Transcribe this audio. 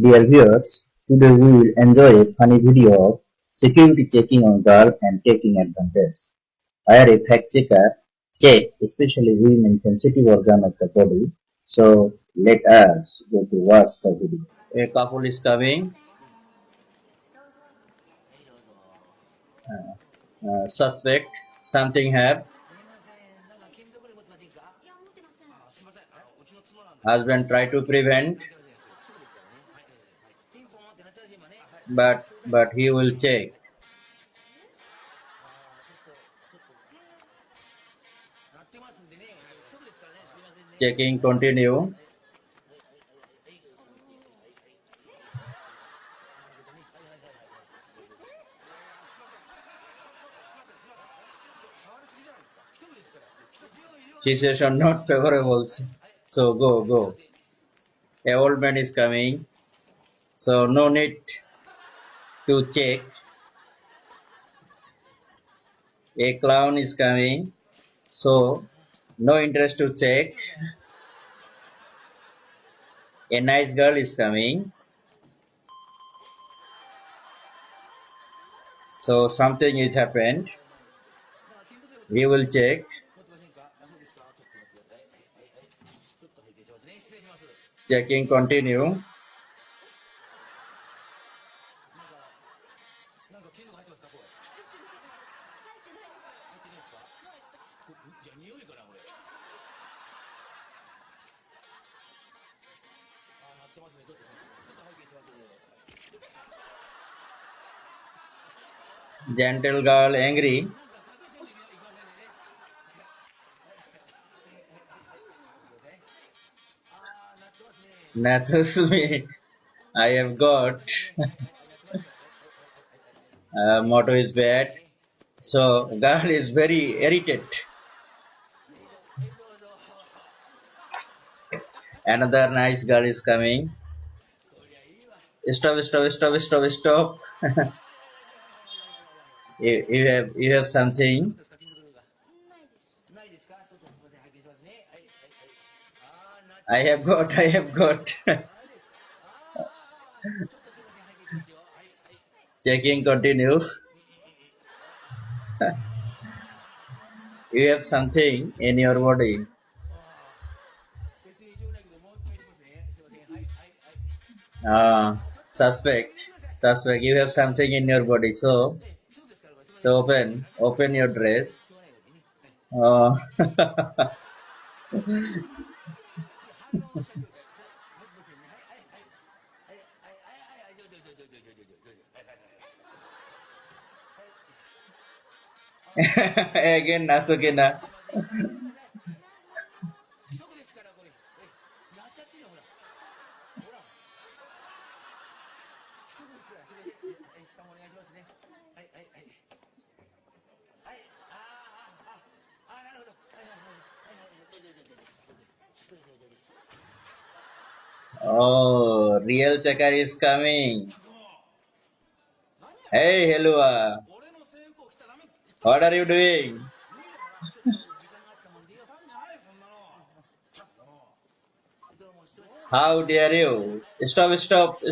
Dear viewers, today we will enjoy a funny video of security checking on girl and taking advantage. Hire a fact checker, check especially women sensitive organ of the body. So let us go to watch the video. A couple is coming. Suspect something have. Husband try to prevent, but he will check. Checking continue. Situation not favorable. So go. A old man is coming. So no need to check. A clown is coming. So no interest to check. A nice girl is coming. So something is happened. We will check. Checking continue. Gentle girl angry. Nathus me. I have got motto is bad. So girl is very irritated. Another nice girl is coming. Stop. You have something. I have got. Checking continue. You have something in your body. Uh, suspect. You have something in your body. So open your dress. Uh, again, Natsuki na. Oh, real checker is coming. Hey, hello. What are you doing? How dare you? Stop.